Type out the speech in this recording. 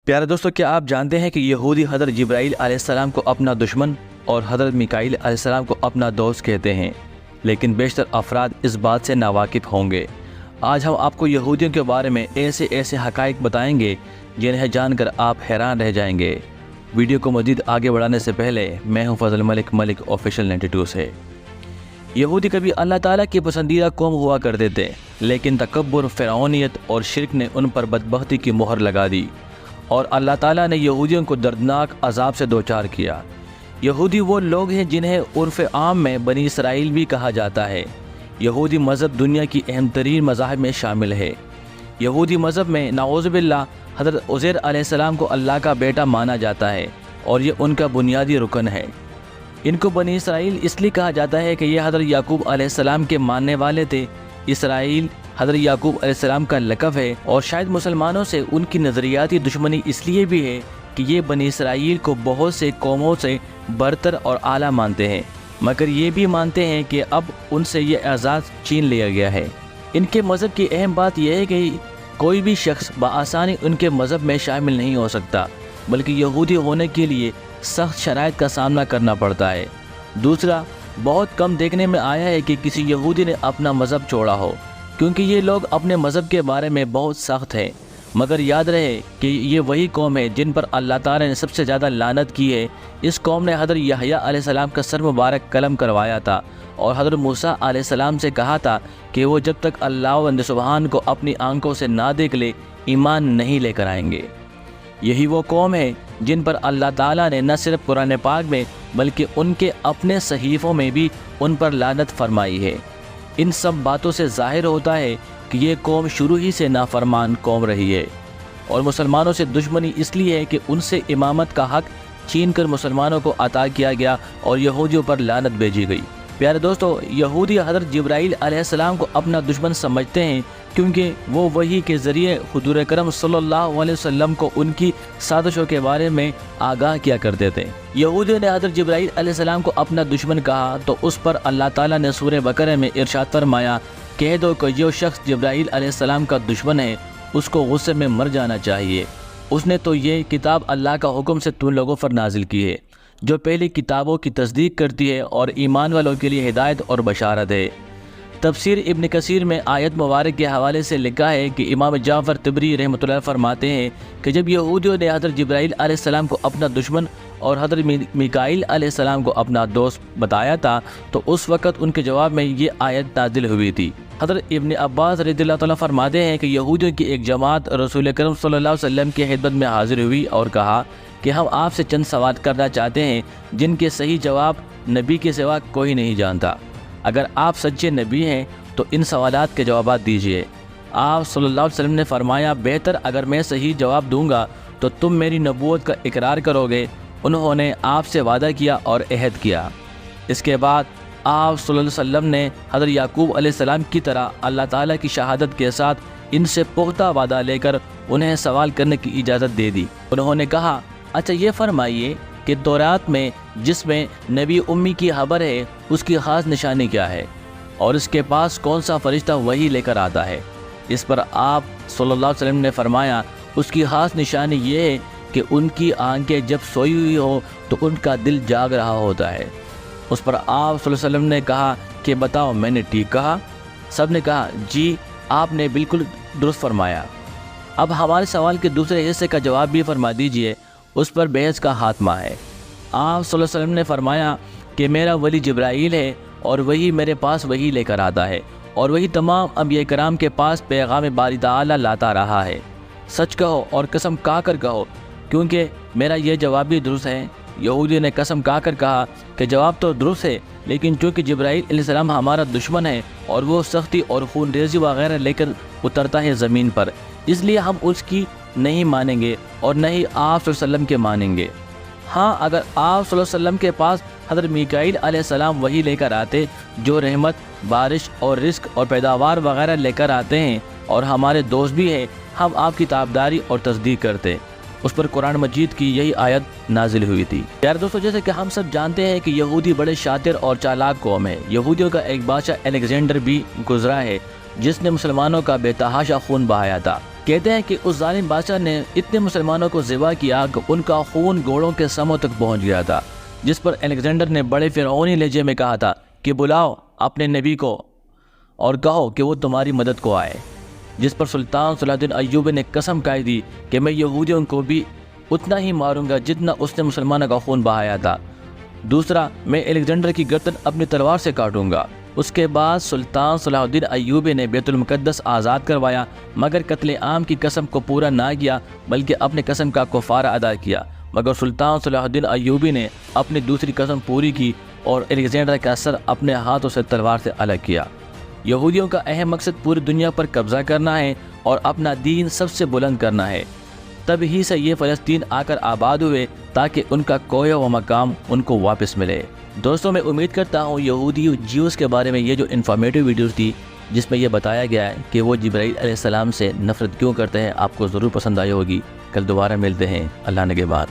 پیارے دوستو، کیا آپ جانتے ہیں کہ یہودی حضرت جبرائیل علیہ السلام کو اپنا دشمن اور حضرت میکائیل علیہ السلام کو اپنا دوست کہتے ہیں، لیکن بیشتر افراد اس بات سے ناواقف ہوں گے۔ آج ہم آپ کو یہودیوں کے بارے میں ایسے حقائق بتائیں گے جنہیں جان کر آپ حیران رہ جائیں گے۔ ویڈیو کو مزید آگے بڑھانے سے پہلے میں ہوں فضل ملک آفیشیل 92 سے۔ یہودی کبھی اللہ تعالیٰ کی پسندیدہ قوم ہوا کرتے تھے، لیکن تکبر، فرعونیت اور شرک نے ان پر بدبختی کی مہر لگا دی اور اللہ تعالیٰ نے یہودیوں کو دردناک عذاب سے دوچار کیا۔ یہودی وہ لوگ ہیں جنہیں عرف عام میں بنی اسرائیل بھی کہا جاتا ہے۔ یہودی مذہب دنیا کی اہم ترین مذاہب میں شامل ہے۔ یہودی مذہب میں نعوذ باللہ حضرت عزیر علیہ السلام کو اللہ کا بیٹا مانا جاتا ہے اور یہ ان کا بنیادی رکن ہے۔ ان کو بنی اسرائیل اس لیے کہا جاتا ہے کہ یہ حضرت یعقوب علیہ السلام کے ماننے والے تھے۔ اسرائیل حضرت یعقوب علیہ السلام کا لقب ہے اور شاید مسلمانوں سے ان کی نظریاتی دشمنی اس لیے بھی ہے کہ یہ بنی اسرائیل کو بہت سے قوموں سے برتر اور اعلیٰ مانتے ہیں، مگر یہ بھی مانتے ہیں کہ اب ان سے یہ اعزاز چھین لیا گیا ہے۔ ان کے مذہب کی اہم بات یہ ہے کہ کوئی بھی شخص بآسانی ان کے مذہب میں شامل نہیں ہو سکتا، بلکہ یہودی ہونے کے لیے سخت شرائط کا سامنا کرنا پڑتا ہے۔ دوسرا، بہت کم دیکھنے میں آیا ہے کہ کسی یہودی نے اپنا مذہب چھوڑا ہو، کیونکہ یہ لوگ اپنے مذہب کے بارے میں بہت سخت ہیں۔ مگر یاد رہے کہ یہ وہی قوم ہے جن پر اللہ تعالیٰ نے سب سے زیادہ لعنت کی ہے۔ اس قوم نے حضرت یحییٰ علیہ السلام کا سر مبارک قلم کروایا تھا اور حضرت موسیٰ علیہ السلام سے کہا تھا کہ وہ جب تک اللہ سبحان کو اپنی آنکھوں سے نہ دیکھ لے ایمان نہیں لے کر آئیں گے۔ یہی وہ قوم ہے جن پر اللہ تعالیٰ نے نہ صرف قرآن پاک میں بلکہ ان کے اپنے صحیفوں میں بھی ان پر لعنت فرمائی ہے۔ ان سب باتوں سے ظاہر ہوتا ہے کہ یہ قوم شروع ہی سے نافرمان قوم رہی ہے اور مسلمانوں سے دشمنی اس لیے ہے کہ ان سے امامت کا حق چھین کر مسلمانوں کو عطا کیا گیا اور یہودیوں پر لعنت بھیجی گئی۔ پیارے دوستو، یہودی حضرت جبرائیل علیہ السلام کو اپنا دشمن سمجھتے ہیں کیونکہ وہ وحی کے ذریعے حضور اکرم صلی اللہ علیہ وسلم کو ان کی سازشوں کے بارے میں آگاہ کیا کرتے تھے۔ یہودیوں نے حضرت جبرائیل علیہ السلام کو اپنا دشمن کہا تو اس پر اللہ تعالیٰ نے سورہ بقرہ میں ارشاد فرمایا، کہہ دو کہ جو شخص جبرائیل علیہ السلام کا دشمن ہے اس کو غصے میں مر جانا چاہیے۔ اس نے تو یہ کتاب اللہ کا حکم سے تم لوگوں پر نازل کی ہے جو پہلی کتابوں کی تصدیق کرتی ہے اور ایمان والوں کے لیے ہدایت اور بشارت ہے۔ تفسیر ابن کثیر میں آیت مبارک کے حوالے سے لکھا ہے کہ امام جعفر طبری رحمۃ اللہ فرماتے ہیں کہ جب یہودیوں نے حضرت جبرائیل علیہ السلام کو اپنا دشمن اور حضرت میکائیل علیہ السلام کو اپنا دوست بتایا تھا تو اس وقت ان کے جواب میں یہ آیت نازل ہوئی تھی۔ حضرت ابن عباس رضی اللہ تعالیٰ فرماتے ہیں کہ یہودیوں کی ایک جماعت رسول اکرم صلی اللہ علیہ وسلم کی خدمت میں حاضر ہوئی اور کہا کہ ہم آپ سے چند سوال کرنا چاہتے ہیں جن کے صحیح جواب نبی کے سوا کوئی نہیں جانتا۔ اگر آپ سچے نبی ہیں تو ان سوالات کے جوابات دیجیے۔ آپ صلی اللہ علیہ وسلم نے فرمایا، بہتر اگر میں صحیح جواب دوں گا تو تم میری نبوت کا اقرار کرو گے۔ انہوں نے آپ سے وعدہ کیا اور عہد کیا۔ اس کے بعد آپ صلی اللہ علیہ وسلم نے حضرت یعقوب علیہ السلام کی طرح اللہ تعالیٰ کی شہادت کے ساتھ ان سے پختہ وعدہ لے کر انہیں سوال کرنے کی اجازت دے دی۔ انہوں نے کہا، اچھا یہ فرمائیے کہ تورات میں جس میں نبی امی کی خبر ہے اس کی خاص نشانی کیا ہے اور اس کے پاس کون سا فرشتہ وحی لے کر آتا ہے؟ اس پر آپ صلی اللہ علیہ وسلم نے فرمایا، اس کی خاص نشانی یہ ہے کہ ان کی آنکھیں جب سوئی ہوئی ہو تو ان کا دل جاگ رہا ہوتا ہے۔ اس پر آپ صلی اللہ علیہ وسلم نے کہا کہ بتاؤ میں نے ٹھیک کہا؟ سب نے کہا جی آپ نے بالکل درست فرمایا۔ اب ہمارے سوال کے دوسرے حصے کا جواب بھی فرما دیجئے۔ اس پر بحث کا خاتمہ ہے۔ آپ صلی اللہ علیہ وسلم نے فرمایا کہ میرا ولی جبرائیل ہے اور وہی میرے پاس وہی لے کر آتا ہے اور وہی تمام انبیاء کرام کے پاس پیغام باری تعالیٰ لاتا رہا ہے۔ سچ کہو اور قسم کھا کر کہو کیونکہ میرا یہ جواب بھی درست ہے۔ یہودی نے قسم کھا کر کہا کہ جواب تو درست ہے، لیکن چونکہ جبرائیل علیہ السلام ہمارا دشمن ہے اور وہ سختی اور خون ریزی وغیرہ لے کر اترتا ہے زمین پر، اس لیے ہم اس کی نہیں مانیں گے اور نہ ہی آپ صلی اللہ علیہ وسلم کے مانیں گے۔ ہاں، اگر آپ صلی اللہ علیہ وسلم کے پاس حضرت میکائیل علیہ السلام وہی لے کر آتے جو رحمت، بارش اور رزق اور پیداوار وغیرہ لے کر آتے ہیں اور ہمارے دوست بھی ہیں، ہم آپ کی تابعداری اور تصدیق کرتے۔ اس پر قرآن مجید کی یہی آیت نازل ہوئی تھی۔ پیارے دوستو، جیسے کہ ہم سب جانتے ہیں کہ یہودی بڑے شاطر اور چالاک قوم ہے۔ یہودیوں کا ایک بادشاہ الیگزینڈر بھی گزرا ہے جس نے مسلمانوں کا بے تحاشا خون بہایا تھا۔ کہتے ہیں کہ اس ظالم بادشاہ نے اتنے مسلمانوں کو ذبح کیا کہ ان کا خون گھوڑوں کے سموں تک پہنچ گیا تھا، جس پر الیگزینڈر نے بڑے فرعونی لہجے میں کہا تھا کہ بلاؤ اپنے نبی کو اور کہو کہ وہ تمہاری مدد کو آئے، جس پر سلطان صلاح الدین ایوبی نے قسم کھائی تھی کہ میں یہودیوں کو بھی اتنا ہی ماروں گا جتنا اس نے مسلمانوں کا خون بہایا تھا۔ دوسرا، میں الیگزینڈر کی گردن اپنی تلوار سے کاٹوں گا۔ اس کے بعد سلطان صلاح الدین ایوبی نے بیت المقدس آزاد کروایا، مگر قتل عام کی قسم کو پورا نہ کیا بلکہ اپنے قسم کا کفارہ ادا کیا۔ مگر سلطان صلاح الدین ایوبی نے اپنی دوسری قسم پوری کی اور الیگزینڈر کا سر اپنے ہاتھوں سے تلوار سے الگ کیا۔ یہودیوں کا اہم مقصد پوری دنیا پر قبضہ کرنا ہے اور اپنا دین سب سے بلند کرنا ہے۔ تب ہی سے یہ فلسطین آ کر آباد ہوئے تاکہ ان کا کوہ و مقام ان کو واپس ملے۔ دوستوں، میں امید کرتا ہوں یہودی جیوز کے بارے میں یہ جو انفارمیٹیو ویڈیوز تھی جس میں یہ بتایا گیا ہے کہ وہ جبرائیل علیہ السلام سے نفرت کیوں کرتے ہیں، آپ کو ضرور پسند آئی ہوگی۔ کل دوبارہ ملتے ہیں۔ اللہ نگہبان۔